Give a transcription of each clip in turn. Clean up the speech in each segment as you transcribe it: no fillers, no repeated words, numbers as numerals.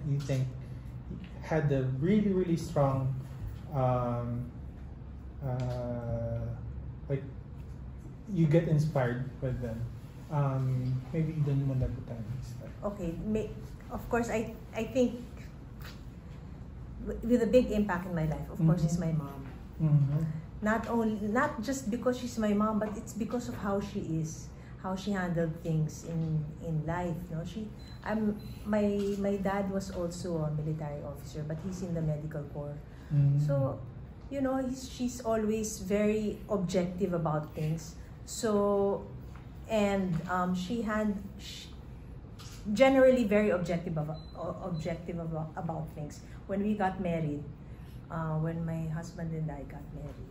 you think had a really strong um, like you get inspired with them? Maybe dun mo na po tayo start. Okay, of course, I think with a big impact in my life, of course, is my mom. Not just because she's my mom, but it's because of how she is, how she handled things in life. No, my dad was also a military officer, but he's in the medical corps. So, she's always very objective about things. So, and generally very objective about things. When we got married, when my husband and I got married,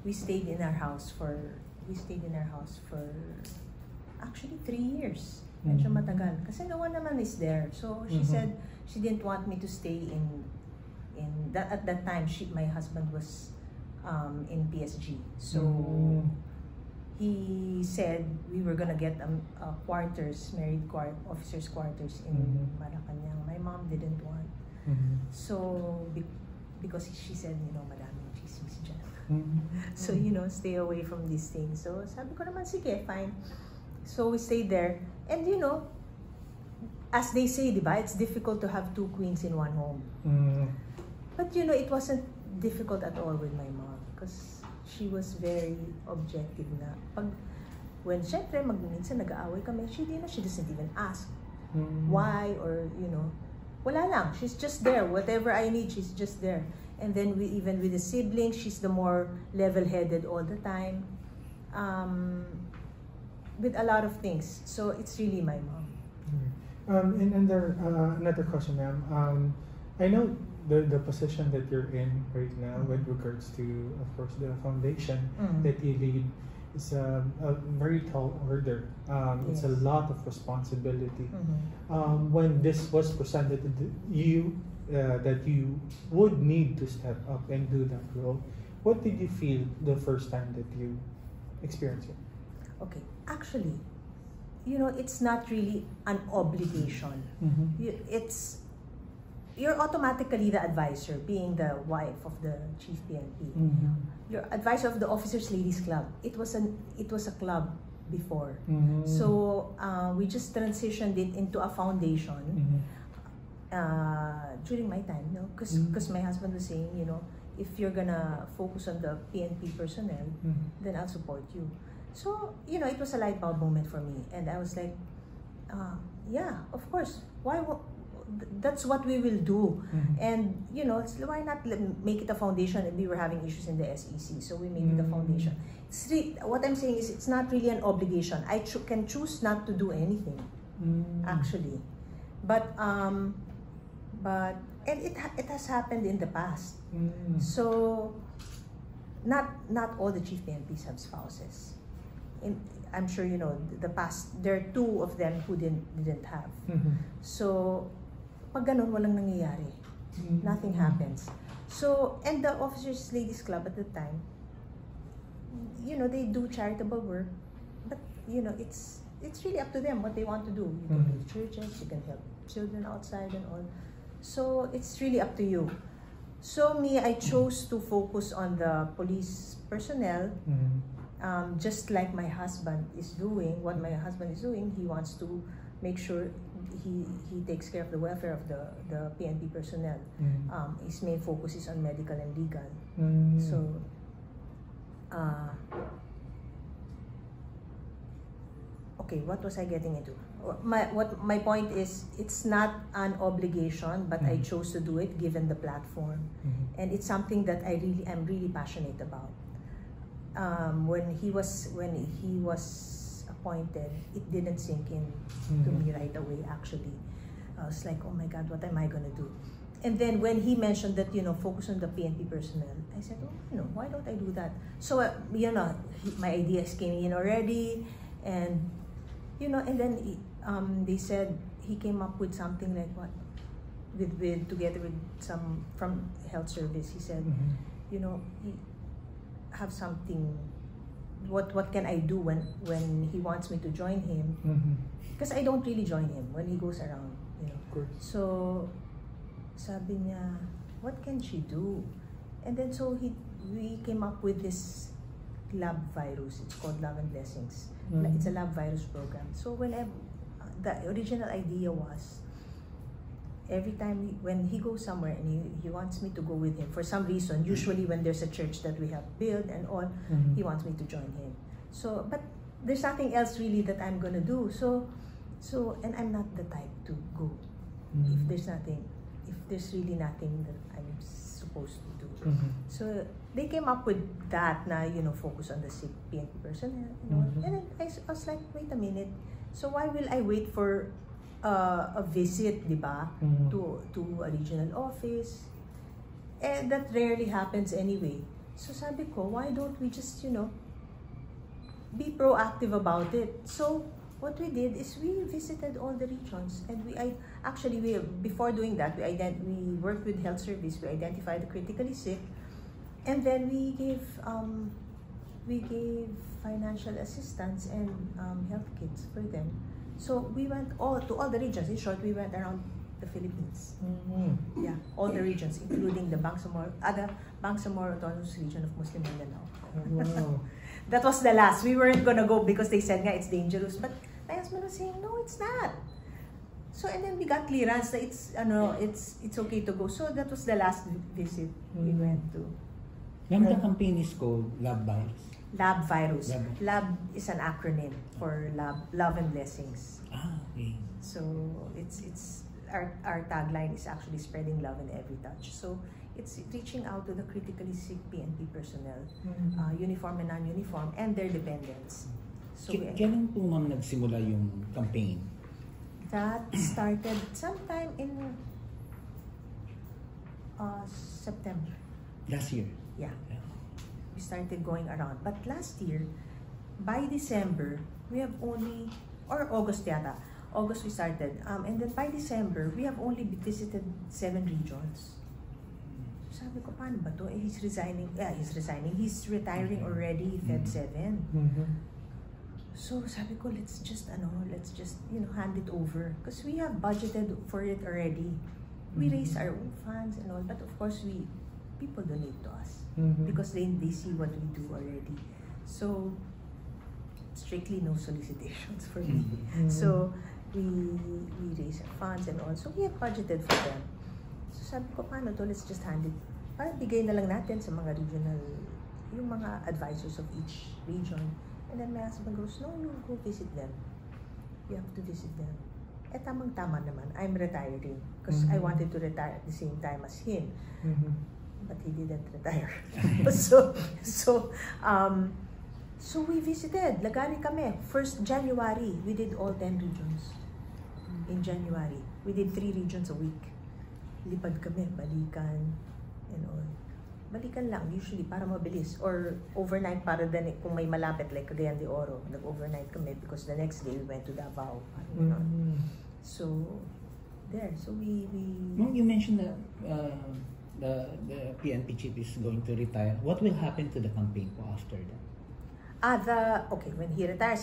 we stayed in our house for actually 3 years. Medyo matagal. Kasi no one naman is there. So she said she didn't want me to stay in that at that time. My husband was in PSG. So he said we were gonna get quarters, married officers' quarters in Malacanang. My mom didn't want. So because she said, madaming chismis dyan. So, stay away from these things. So, sabi ko naman, sige, fine. So, we stayed there. And, as they say, diba, it's difficult to have two queens in one home. But, it wasn't difficult at all with my mom. Because she was very objective na. When, syempre, minsan nag-aaway kami, she doesn't even ask why or, wala lang. She's just there. Whatever I need, she's just there. And then even with the siblings, she's the more level-headed all the time. With a lot of things. So it's really my mom. And another question, ma'am. I know the position that you're in right now with regards to, of course, the foundation that you lead is a very tall order. It's a lot of responsibility. When this was presented to you, that you would need to step up and do that role, what did you feel the first time that you experienced it? Okay, actually, it's not really an obligation. You're automatically the advisor, being the wife of the chief PNP. You're advisor of the Officers Ladies Club. It was a club before. So we just transitioned it into a foundation. During my time, because my husband was saying, if you're gonna focus on the PNP personnel, then I'll support you. So, it was a light bulb moment for me, and I was like, yeah, of course. That's what we will do. And why not make it a foundation? And we were having issues in the SEC, so we made it a foundation. What I'm saying is, it's not really an obligation. I can choose not to do anything, actually, but it has happened in the past. So not all the chief PNPs have spouses. I'm sure the past, there are 2 of them who didn't have. So pag ganun, walang nangyayari. Nothing happens. So, and the Officers Ladies Club at the time, they do charitable work, but it's really up to them what they want to do. You can go to churches, you can help children outside and all. So it's really up to you. So I chose to focus on the police personnel, just like my husband is doing. What my husband is doing, he wants to make sure he takes care of the welfare of the PNP personnel. His main focus is on medical and legal. So, okay, what was I getting into? My point is, it's not an obligation, but I chose to do it given the platform, and it's something that I'm really passionate about. When he was appointed, it didn't sink in to me right away. Actually, I was like, oh my God, what am I gonna do? And then when he mentioned that focus on the PNP personnel, I said, oh, why don't I do that? So my ideas came in already, and and then they said he came up with something like together with some from health service. He said, he have something. What can I do when he wants me to join him? Because I don't really join him when he goes around. You know? Of course. So, sabi niya, what can she do? And then so we came up with this lab virus. It's called Love and Blessings. It's a lab virus program. So whenever the original idea was, every time when he goes somewhere and he wants me to go with him for some reason, usually when there's a church that we have built and all, he wants me to join him. So, but there's nothing else really that I'm gonna do. So, and I'm not the type to go if there's really nothing that I'm supposed to do. So they came up with that na, focus on the sick PNP personnel, and then I was like, wait a minute. So why will I wait for a visit, di ba, to a regional office? And that rarely happens anyway. So sabi ko, why don't we just, be proactive about it? So what we did is we visited all the regions, and before doing that, we worked with health service. We identified the critically sick, and then we gave financial assistance and health kits for them. So we went to all the regions. In short, we went around the Philippines. Yeah, all the regions, including the Bangsamoro Autonomous Region of Muslim Mindanao. Wow. That was the last. We weren't gonna go because they said it's dangerous, but my husband was saying, no, it's not. So, and then we got clearance that it's okay to go. So that was the last visit we went to. And the campaign is called Lab Virus. Lab Virus. Lab is an acronym for Love and Blessings. Okay. So it's our tagline is actually spreading love in every touch. So it's reaching out to the critically sick PNP personnel, uniform and non-uniform, and their dependents. So kailan po ma'am nagsimula yung campaign? That started sometime in September. Last year? Yeah. We started going around. But last year, by December, we have only, or August yata, August we started. And then by December, we have only visited 7 regions. Sabi ko, paano ba to? He's resigning. Yeah, he's resigning. He's retiring already, Feb 7. So sabi ko, let's just hand it over. Because we have budgeted for it already. We raise our own funds and all. But of course, people donate to us. Because they see what we do already. So, strictly no solicitations for me. So, we raise our funds and all. So, we have budgeted for them. So, sabi ko, paano to? Let's just hand it. Parang bigay na lang natin sa mga regional, yung mga advisors of each region. And then my husband goes, no, you go visit them. You have to visit them. Eh, tamang-tama naman. I'm retiring. Because I wanted to retire at the same time as him. But he didn't retire. So we visited. Lagari kami. 1st January, we did all 10 regions. In January, we did 3 regions a week. Lipad kami, balikan, and all. Balikan lang, usually, para mabilis. Or overnight, para din, kung may malapit, like Cagayan de Oro, nag-overnight kami because the next day we went to Davao. So, there. So we... You mentioned that the PNP chief is going to retire. What will happen to the campaign after that? Okay, when he retires,